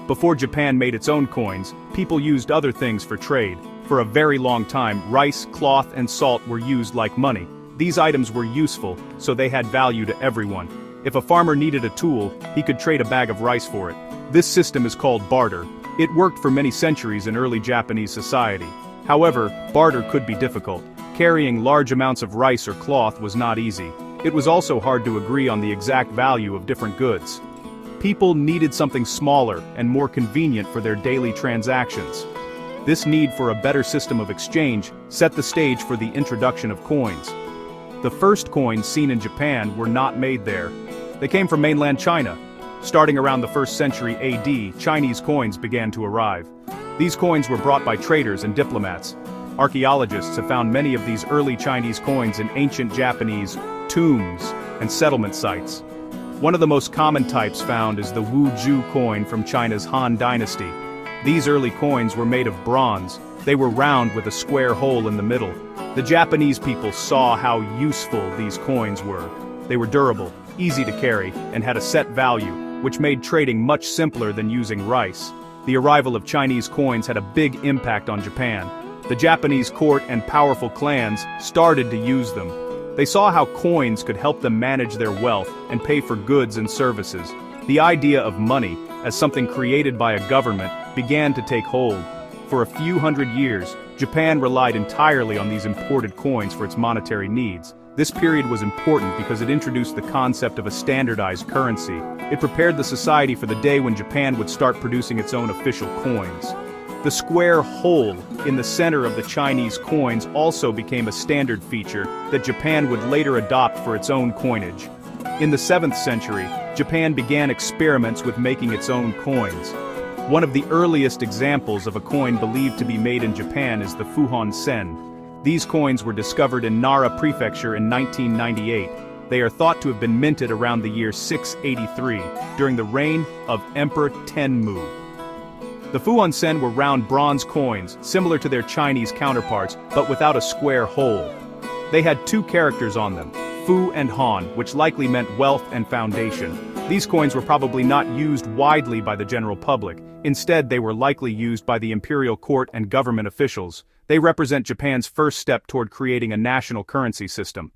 Before Japan made its own coins, people used other things for trade. For a very long time, rice, cloth, and salt were used like money. These items were useful, so they had value to everyone. If a farmer needed a tool, he could trade a bag of rice for it. This system is called barter. It worked for many centuries in early Japanese society. However, barter could be difficult. Carrying large amounts of rice or cloth was not easy. It was also hard to agree on the exact value of different goods. People needed something smaller and more convenient for their daily transactions. This need for a better system of exchange set the stage for the introduction of coins. The first coins seen in Japan were not made there. They came from mainland China. Starting around the 1st century AD, Chinese coins began to arrive. These coins were brought by traders and diplomats. Archaeologists have found many of these early Chinese coins in ancient Japanese tombs and settlement sites. One of the most common types found is the Wuzhou coin from China's Han Dynasty. These early coins were made of bronze. They were round with a square hole in the middle. The Japanese people saw how useful these coins were. They were durable, easy to carry, and had a set value, which made trading much simpler than using rice. The arrival of Chinese coins had a big impact on Japan. The Japanese court and powerful clans started to use them. They saw how coins could help them manage their wealth and pay for goods and services. The idea of money, as something created by a government, began to take hold. For a few hundred years, Japan relied entirely on these imported coins for its monetary needs. This period was important because it introduced the concept of a standardized currency. It prepared the society for the day when Japan would start producing its own official coins. The square hole in the center of the Chinese coins also became a standard feature that Japan would later adopt for its own coinage. In the 7th century, Japan began experiments with making its own coins. One of the earliest examples of a coin believed to be made in Japan is the Fuhon Sen. These coins were discovered in Nara Prefecture in 1998. They are thought to have been minted around the year 683, during the reign of Emperor Tenmu. The Fuhon Sen were round bronze coins, similar to their Chinese counterparts, but without a square hole. They had 2 characters on them, Fu and Han, which likely meant wealth and foundation. These coins were probably not used widely by the general public. Instead, they were likely used by the imperial court and government officials. They represent Japan's first step toward creating a national currency system.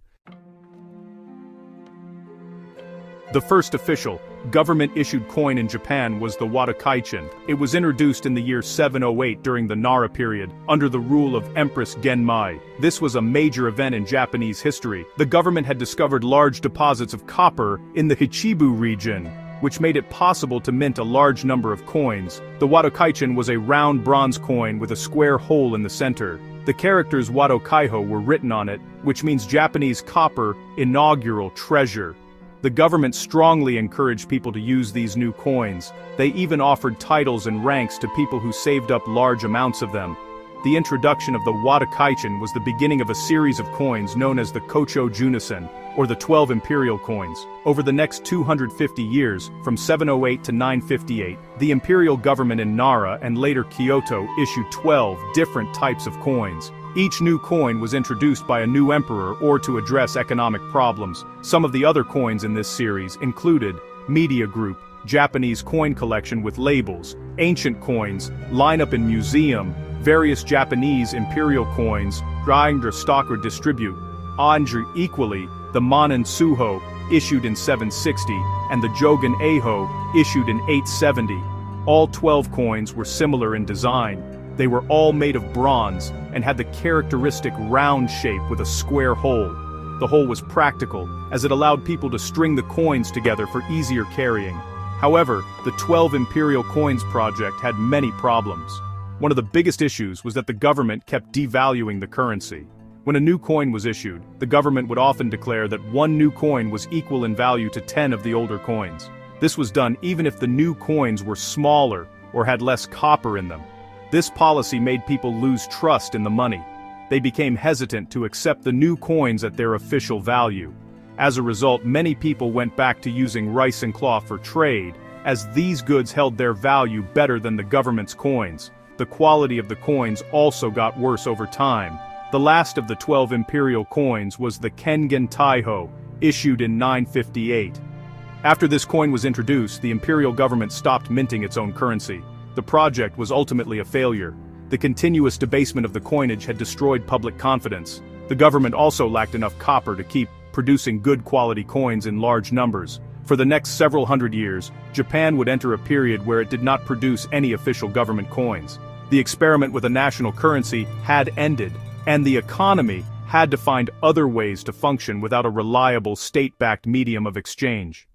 The first official, government-issued coin in Japan was the Wado-kaichin. It was introduced in the year 708 during the Nara period, under the rule of Empress Genmei. This was a major event in Japanese history. The government had discovered large deposits of copper in the Hichibu region, which made it possible to mint a large number of coins. The Wado-kaichin was a round bronze coin with a square hole in the center. The characters Wado Kaiho were written on it, which means Japanese copper, inaugural treasure. The government strongly encouraged people to use these new coins. They even offered titles and ranks to people who saved up large amounts of them. The introduction of the Wado-kaichin was the beginning of a series of coins known as the Kocho Junisen, or the 12 imperial coins. Over the next 250 years, from 708 to 958, the imperial government in Nara and later Kyoto issued 12 different types of coins. Each new coin was introduced by a new emperor or to address economic problems. Some of the other coins in this series included Media Group, Japanese coin collection with labels, ancient coins, lineup in museum, various Japanese imperial coins, Dryingdra stock or distribute, Andri equally, the Manan Suho, issued in 760, and the Jogan Eiho, issued in 870. All 12 coins were similar in design. They were all made of bronze and had the characteristic round shape with a square hole. The hole was practical, as it allowed people to string the coins together for easier carrying. However, the 12 Imperial Coins project had many problems. One of the biggest issues was that the government kept devaluing the currency. When a new coin was issued, the government would often declare that one new coin was equal in value to 10 of the older coins. This was done even if the new coins were smaller or had less copper in them. This policy made people lose trust in the money. They became hesitant to accept the new coins at their official value. As a result, many people went back to using rice and cloth for trade, as these goods held their value better than the government's coins. The quality of the coins also got worse over time. The last of the 12 imperial coins was the Kengen Taiho, issued in 958. After this coin was introduced, the imperial government stopped minting its own currency. The project was ultimately a failure. The continuous debasement of the coinage had destroyed public confidence. The government also lacked enough copper to keep producing good quality coins in large numbers. For the next several hundred years, Japan would enter a period where it did not produce any official government coins. The experiment with a national currency had ended, and the economy had to find other ways to function without a reliable state-backed medium of exchange.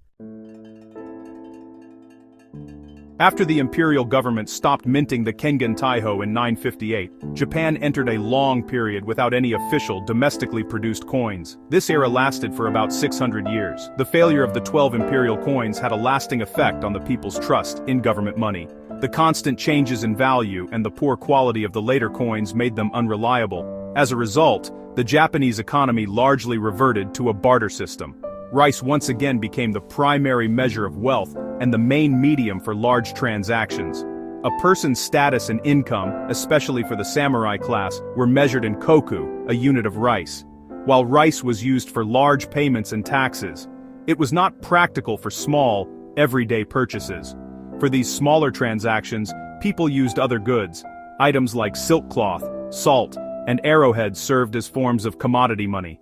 After the imperial government stopped minting the Kengan Taiho in 958, Japan entered a long period without any official, domestically produced coins. This era lasted for about 600 years. The failure of the 12 imperial coins had a lasting effect on the people's trust in government money. The constant changes in value and the poor quality of the later coins made them unreliable. As a result, the Japanese economy largely reverted to a barter system. Rice once again became the primary measure of wealth and the main medium for large transactions. A person's status and income, especially for the samurai class, were measured in koku, a unit of rice. While rice was used for large payments and taxes, it was not practical for small, everyday purchases. For these smaller transactions, people used other goods. Items like silk cloth, salt, and arrowheads served as forms of commodity money.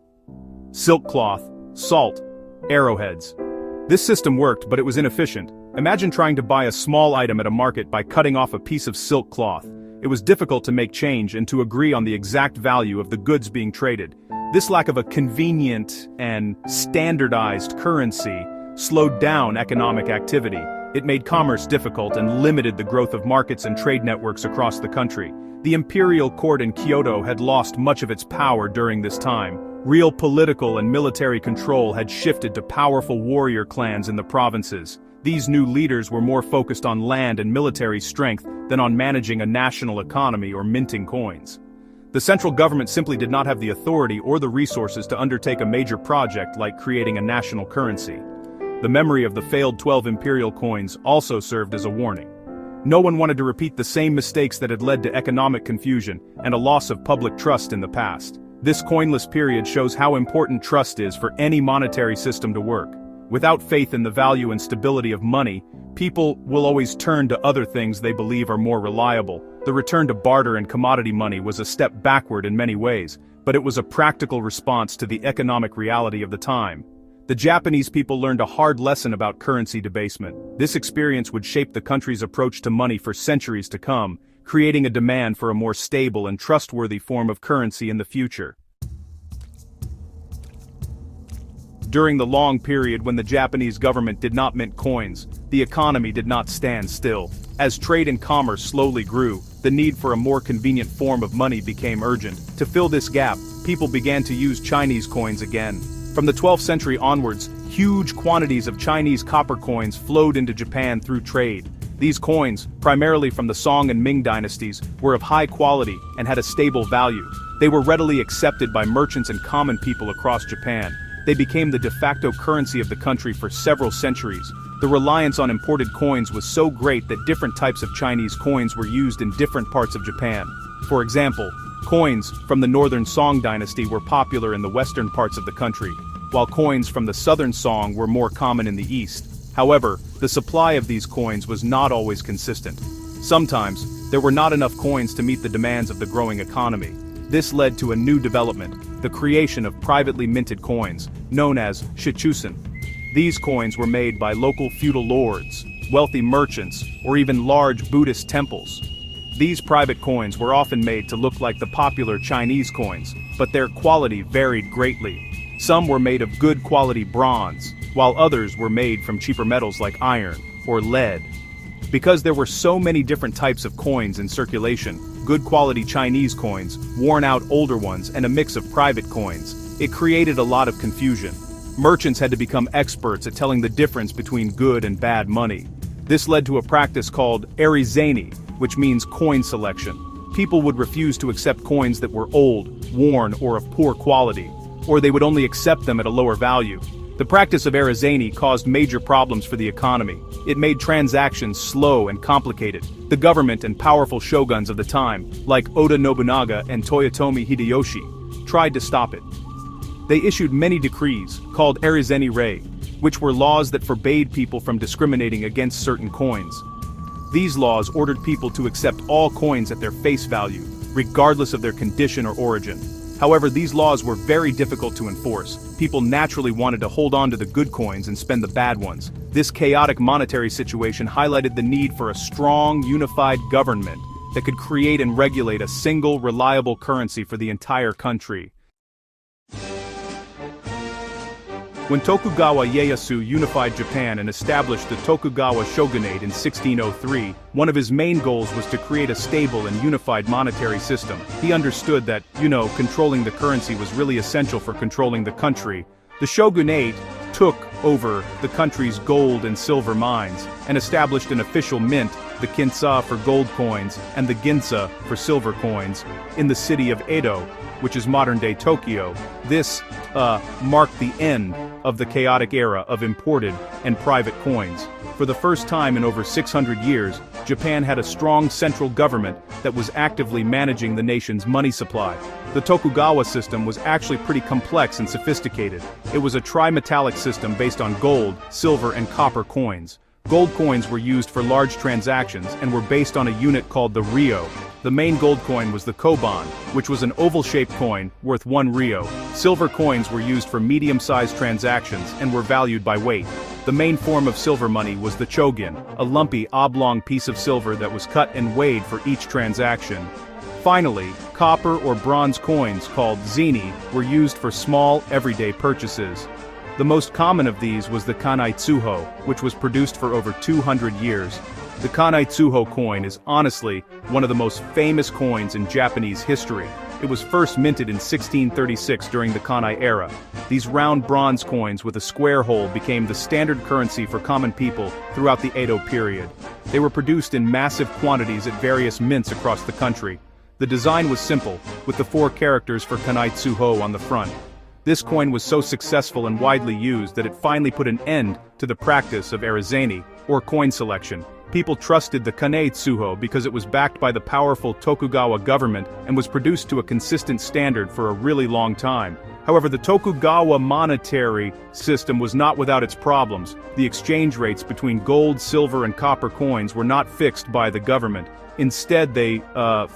Silk cloth, salt, arrowheads. This system worked, but it was inefficient. Imagine trying to buy a small item at a market by cutting off a piece of silk cloth. It was difficult to make change and to agree on the exact value of the goods being traded. This lack of a convenient and standardized currency slowed down economic activity. It made commerce difficult and limited the growth of markets and trade networks across the country. The imperial court in Kyoto had lost much of its power during this time. Real political and military control had shifted to powerful warrior clans in the provinces. These new leaders were more focused on land and military strength than on managing a national economy or minting coins. The central government simply did not have the authority or the resources to undertake a major project like creating a national currency. The memory of the failed 12 imperial coins also served as a warning. No one wanted to repeat the same mistakes that had led to economic confusion and a loss of public trust in the past. This coinless period shows how important trust is for any monetary system to work. Without faith in the value and stability of money, people will always turn to other things they believe are more reliable. The return to barter and commodity money was a step backward in many ways, but it was a practical response to the economic reality of the time. The Japanese people learned a hard lesson about currency debasement. This experience would shape the country's approach to money for centuries to come, creating a demand for a more stable and trustworthy form of currency in the future. During the long period when the Japanese government did not mint coins, the economy did not stand still. As trade and commerce slowly grew, the need for a more convenient form of money became urgent. To fill this gap, people began to use Chinese coins again. From the 12th century onwards, huge quantities of Chinese copper coins flowed into Japan through trade. These coins, primarily from the Song and Ming dynasties, were of high quality and had a stable value. They were readily accepted by merchants and common people across Japan. They became the de facto currency of the country for several centuries. The reliance on imported coins was so great that different types of Chinese coins were used in different parts of Japan. For example, coins from the northern Song dynasty were popular in the western parts of the country, while coins from the southern Song were more common in the east. However, the supply of these coins was not always consistent. Sometimes, there were not enough coins to meet the demands of the growing economy. This led to a new development, the creation of privately minted coins, known as shichusen. These coins were made by local feudal lords, wealthy merchants, or even large Buddhist temples. These private coins were often made to look like the popular Chinese coins, but their quality varied greatly. Some were made of good quality bronze, while others were made from cheaper metals like iron or lead. Because there were so many different types of coins in circulation, good quality Chinese coins, worn out older ones, and a mix of private coins, it created a lot of confusion. Merchants had to become experts at telling the difference between good and bad money. This led to a practice called erizeni, which means coin selection. People would refuse to accept coins that were old, worn, or of poor quality, or they would only accept them at a lower value. The practice of erizeni caused major problems for the economy. It made transactions slow and complicated. The government and powerful shoguns of the time, like Oda Nobunaga and Toyotomi Hideyoshi, tried to stop it. They issued many decrees, called erizeni rei, which were laws that forbade people from discriminating against certain coins. These laws ordered people to accept all coins at their face value, regardless of their condition or origin. However, these laws were very difficult to enforce. People naturally wanted to hold on to the good coins and spend the bad ones. This chaotic monetary situation highlighted the need for a strong, unified government that could create and regulate a single, reliable currency for the entire country. When Tokugawa Ieyasu unified Japan and established the Tokugawa shogunate in 1603, one of his main goals was to create a stable and unified monetary system. He understood that, controlling the currency was really essential for controlling the country. The shogunate took over the country's gold and silver mines and established an official mint, the kinsa for gold coins and the ginsa for silver coins, in the city of Edo, which is modern-day Tokyo. This marked the end of the chaotic era of imported and private coins. For the first time in over 600 years, Japan had a strong central government that was actively managing the nation's money supply. The Tokugawa system was actually pretty complex and sophisticated. It was a tri-metallic system based on gold, silver, and copper coins. Gold coins were used for large transactions and were based on a unit called the ryo. The main gold coin was the koban, which was an oval-shaped coin worth 1 ryo. Silver coins were used for medium-sized transactions and were valued by weight. The main form of silver money was the chogin, a lumpy, oblong piece of silver that was cut and weighed for each transaction. Finally, copper or bronze coins called zeni were used for small, everyday purchases. The most common of these was the Kanai Tsuho, which was produced for over 200 years. The Kanai Tsuho coin is honestly one of the most famous coins in Japanese history. It was first minted in 1636 during the Kanai era. These round bronze coins with a square hole became the standard currency for common people throughout the Edo period. They were produced in massive quantities at various mints across the country. The design was simple, with the 4 characters for Kanai Tsuho on the front. This coin was so successful and widely used that it finally put an end to the practice of erazeni, or coin selection. People trusted the Kanai Tsuho because it was backed by the powerful Tokugawa government and was produced to a consistent standard for a really long time. However, the Tokugawa monetary system was not without its problems. The exchange rates between gold, silver, and copper coins were not fixed by the government. Instead, they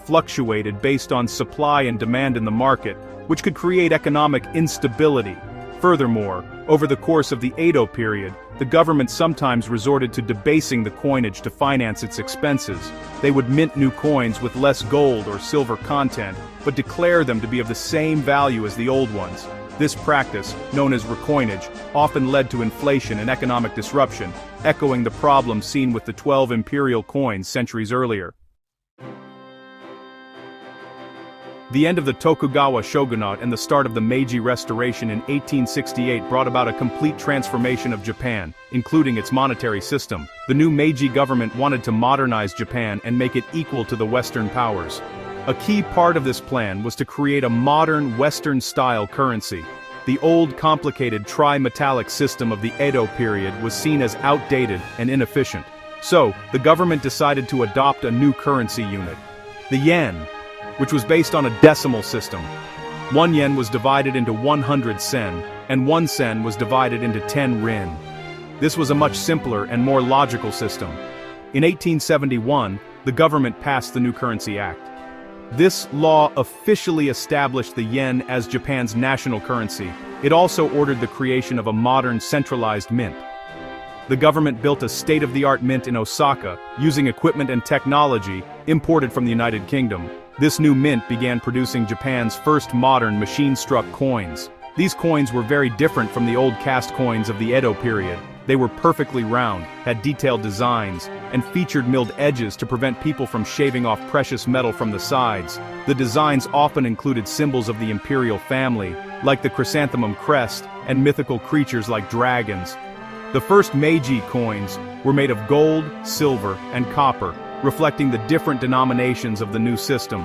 fluctuated based on supply and demand in the market, which could create economic instability. Furthermore, over the course of the Edo period, the government sometimes resorted to debasing the coinage to finance its expenses. They would mint new coins with less gold or silver content, but declare them to be of the same value as the old ones. This practice, known as recoinage, often led to inflation and economic disruption, echoing the problems seen with the 12 imperial coins centuries earlier. The end of the Tokugawa shogunate and the start of the Meiji Restoration in 1868 brought about a complete transformation of Japan, including its monetary system. The new Meiji government wanted to modernize Japan and make it equal to the Western powers. A key part of this plan was to create a modern Western-style currency. The old, complicated tri-metallic system of the Edo period was seen as outdated and inefficient. So, the government decided to adopt a new currency unit, the yen, which was based on a decimal system. 1 yen was divided into 100 sen, and 1 sen was divided into 10 rin. This was a much simpler and more logical system. In 1871, the government passed the New Currency Act. This law officially established the yen as Japan's national currency. It also ordered the creation of a modern centralized mint. The government built a state-of-the-art mint in Osaka, using equipment and technology imported from the United Kingdom. This new mint began producing Japan's first modern machine-struck coins. These coins were very different from the old cast coins of the Edo period. They were perfectly round, had detailed designs, and featured milled edges to prevent people from shaving off precious metal from the sides. The designs often included symbols of the imperial family, like the chrysanthemum crest, and mythical creatures like dragons. The first Meiji coins were made of gold, silver, and copper, reflecting the different denominations of the new system.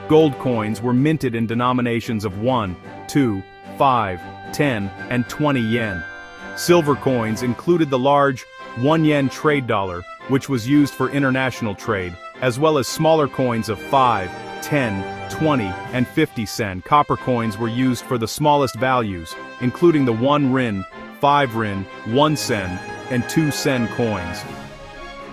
Gold coins were minted in denominations of 1, 2, 5, 10, and 20 yen. Silver coins included the large 1 yen trade dollar, which was used for international trade, as well as smaller coins of 5, 10, 20, and 50 sen. Copper coins were used for the smallest values, including the 1 rin, 5 rin, 1 sen, and 2 sen coins.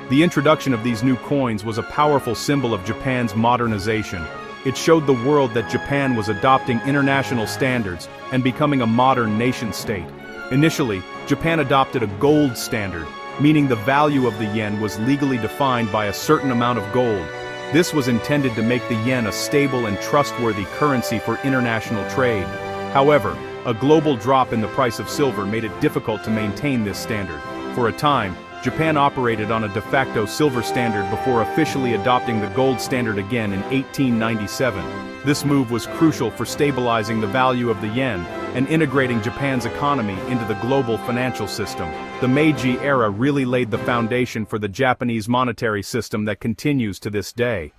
The introduction of these new coins was a powerful symbol of Japan's modernization. It showed the world that Japan was adopting international standards and becoming a modern nation-state. Initially, Japan adopted a gold standard, meaning the value of the yen was legally defined by a certain amount of gold. This was intended to make the yen a stable and trustworthy currency for international trade. However, a global drop in the price of silver made it difficult to maintain this standard. For a time, Japan operated on a de facto silver standard before officially adopting the gold standard again in 1897. This move was crucial for stabilizing the value of the yen and integrating Japan's economy into the global financial system. The Meiji era really laid the foundation for the Japanese monetary system that continues to this day.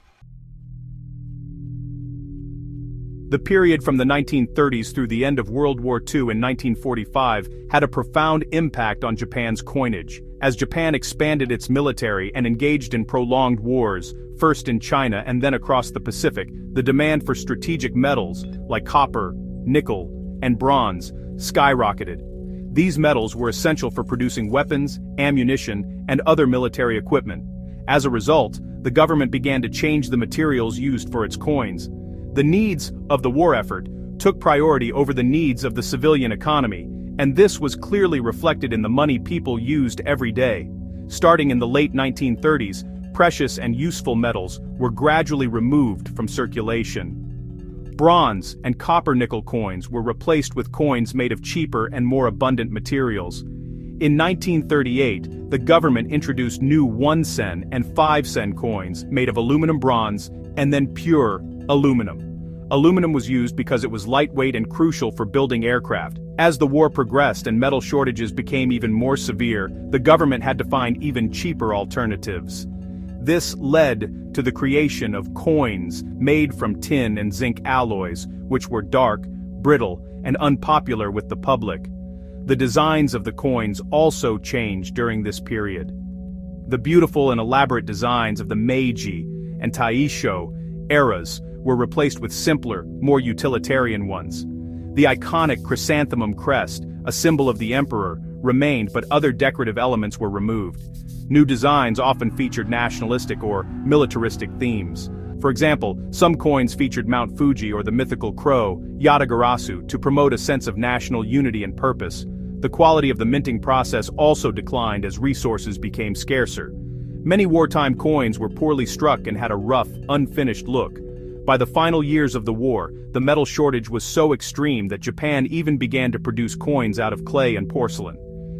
The period from the 1930s through the end of World War II in 1945 had a profound impact on Japan's coinage. As Japan expanded its military and engaged in prolonged wars, first in China and then across the Pacific, the demand for strategic metals, like copper, nickel, and bronze, skyrocketed. These metals were essential for producing weapons, ammunition, and other military equipment. As a result, the government began to change the materials used for its coins. The needs of the war effort took priority over the needs of the civilian economy, and this was clearly reflected in the money people used every day. Starting in the late 1930s, precious and useful metals were gradually removed from circulation. Bronze and copper-nickel coins were replaced with coins made of cheaper and more abundant materials. In 1938, the government introduced new 1 sen and 5 sen coins made of aluminum bronze and then pure aluminum. Aluminum was used because it was lightweight and crucial for building aircraft. As the war progressed and metal shortages became even more severe, the government had to find even cheaper alternatives. This led to the creation of coins made from tin and zinc alloys, which were dark, brittle, and unpopular with the public. The designs of the coins also changed during this period. The beautiful and elaborate designs of the Meiji and Taisho eras were replaced with simpler, more utilitarian ones. The iconic chrysanthemum crest, a symbol of the emperor, remained, but other decorative elements were removed. New designs often featured nationalistic or militaristic themes. For example, some coins featured Mount Fuji or the mythical crow, Yatagarasu, to promote a sense of national unity and purpose. The quality of the minting process also declined as resources became scarcer. Many wartime coins were poorly struck and had a rough, unfinished look. By the final years of the war, the metal shortage was so extreme that Japan even began to produce coins out of clay and porcelain.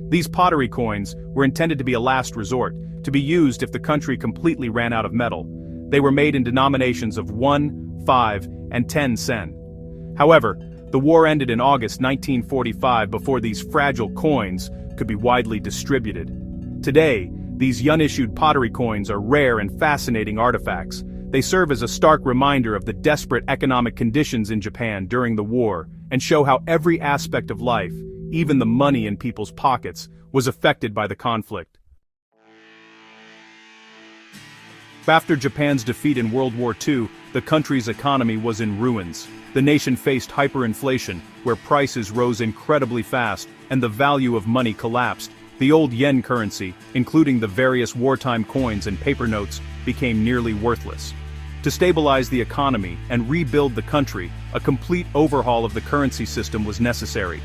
These pottery coins were intended to be a last resort, to be used if the country completely ran out of metal. They were made in denominations of 1, 5, and 10 sen. However, the war ended in August 1945 before these fragile coins could be widely distributed. Today, these yuan-issued pottery coins are rare and fascinating artifacts. They serve as a stark reminder of the desperate economic conditions in Japan during the war, and show how every aspect of life, even the money in people's pockets, was affected by the conflict. After Japan's defeat in World War II, the country's economy was in ruins. The nation faced hyperinflation, where prices rose incredibly fast, and the value of money collapsed. The old yen currency, including the various wartime coins and paper notes, became nearly worthless. To stabilize the economy and rebuild the country, a complete overhaul of the currency system was necessary.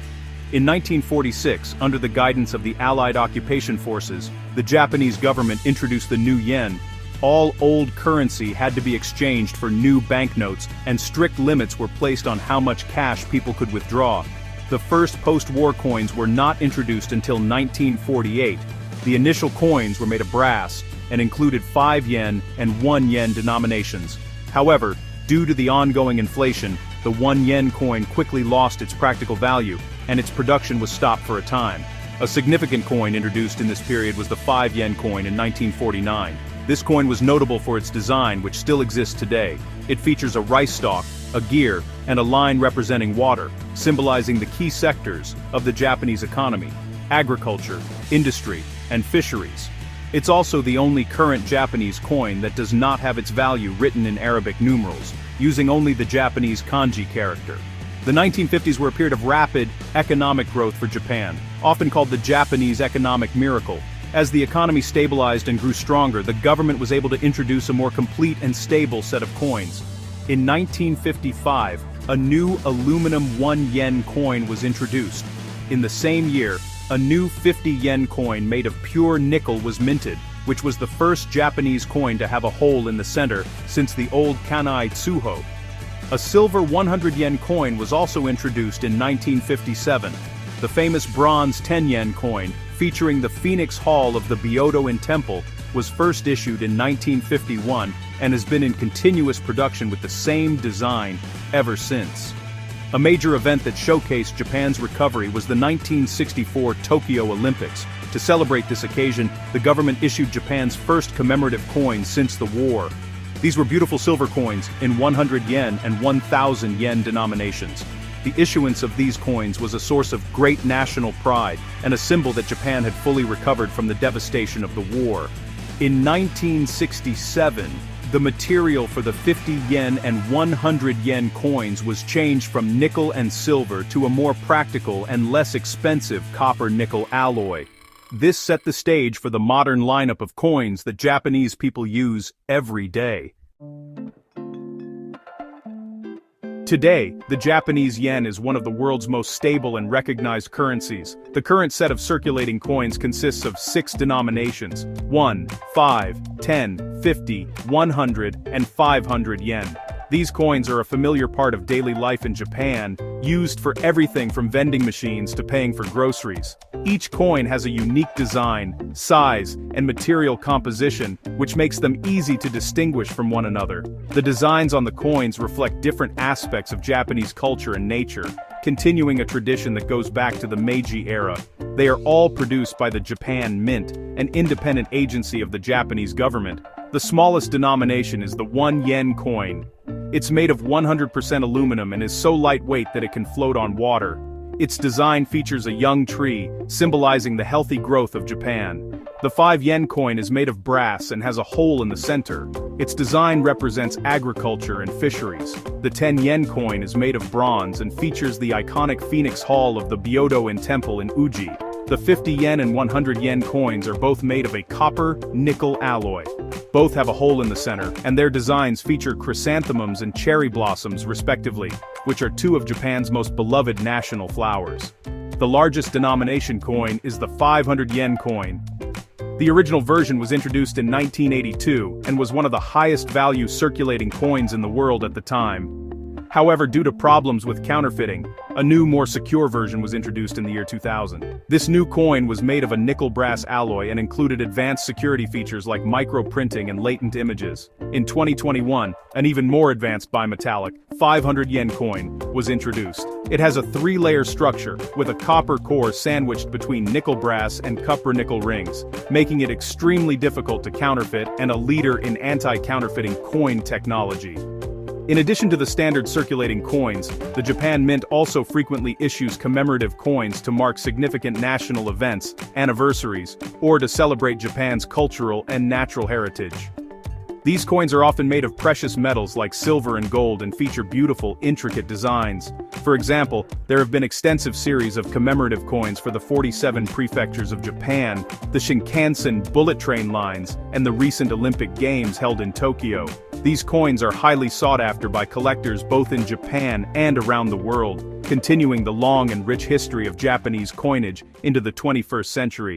In 1946, under the guidance of the Allied occupation forces, the Japanese government introduced the new yen. All old currency had to be exchanged for new banknotes, and strict limits were placed on how much cash people could withdraw. The first post-war coins were not introduced until 1948. The initial coins were made of brass and included 5 yen and 1 yen denominations. However, due to the ongoing inflation, the 1 yen coin quickly lost its practical value, and its production was stopped for a time. A significant coin introduced in this period was the 5 yen coin in 1949. This coin was notable for its design, which still exists today. It features a rice stalk, a gear, and a line representing water, symbolizing the key sectors of the Japanese economy: agriculture, industry, and fisheries. It's also the only current Japanese coin that does not have its value written in Arabic numerals, using only the Japanese kanji character. The 1950s were a period of rapid economic growth for Japan, often called the Japanese economic miracle. As the economy stabilized and grew stronger, the government was able to introduce a more complete and stable set of coins. In 1955, a new aluminum 1 yen coin was introduced. In the same year, a new 50 yen coin made of pure nickel was minted, which was the first Japanese coin to have a hole in the center since the old Kanai Tsuho. A silver 100 yen coin was also introduced in 1957. The famous bronze 10 yen coin, featuring the Phoenix Hall of the Byodo-in Temple, was first issued in 1951 and has been in continuous production with the same design ever since. A major event that showcased Japan's recovery was the 1964 Tokyo Olympics. To celebrate this occasion, the government issued Japan's first commemorative coin since the war. These were beautiful silver coins in 100 yen and 1,000 yen denominations. The issuance of these coins was a source of great national pride and a symbol that Japan had fully recovered from the devastation of the war. In 1967, the material for the 50 yen and 100 yen coins was changed from nickel and silver to a more practical and less expensive copper-nickel alloy. This set the stage for the modern lineup of coins that Japanese people use every day. Today, the Japanese yen is one of the world's most stable and recognized currencies. The current set of circulating coins consists of 6 denominations: 1, 5, 10, 50, 100, and 500 yen. These coins are a familiar part of daily life in Japan, used for everything from vending machines to paying for groceries. Each coin has a unique design, size, and material composition, which makes them easy to distinguish from one another. The designs on the coins reflect different aspects of Japanese culture and nature, continuing a tradition that goes back to the Meiji era. They are all produced by the Japan Mint, an independent agency of the Japanese government. The smallest denomination is the 1 yen coin. It's made of 100% aluminum and is so lightweight that it can float on water. Its design features a young tree, symbolizing the healthy growth of Japan. The 5 yen coin is made of brass and has a hole in the center. Its design represents agriculture and fisheries. The 10 yen coin is made of bronze and features the iconic Phoenix Hall of the Byodo-in Temple in Uji. The 50 yen and 100 yen coins are both made of a copper-nickel alloy. Both have a hole in the center, and their designs feature chrysanthemums and cherry blossoms respectively, which are 2 of Japan's most beloved national flowers. The largest denomination coin is the 500 yen coin. The original version was introduced in 1982 and was one of the highest value circulating coins in the world at the time. However, due to problems with counterfeiting, a new, more secure version was introduced in the year 2000. This new coin was made of a nickel-brass alloy and included advanced security features like micro-printing and latent images. In 2021, an even more advanced bimetallic, 500 yen coin, was introduced. It has a 3-layer structure, with a copper core sandwiched between nickel-brass and copper-nickel rings, making it extremely difficult to counterfeit and a leader in anti-counterfeiting coin technology. In addition to the standard circulating coins, the Japan Mint also frequently issues commemorative coins to mark significant national events, anniversaries, or to celebrate Japan's cultural and natural heritage. These coins are often made of precious metals like silver and gold and feature beautiful, intricate designs. For example, there have been extensive series of commemorative coins for the 47 prefectures of Japan, the Shinkansen bullet train lines, and the recent Olympic Games held in Tokyo. These coins are highly sought after by collectors both in Japan and around the world, continuing the long and rich history of Japanese coinage into the 21st century.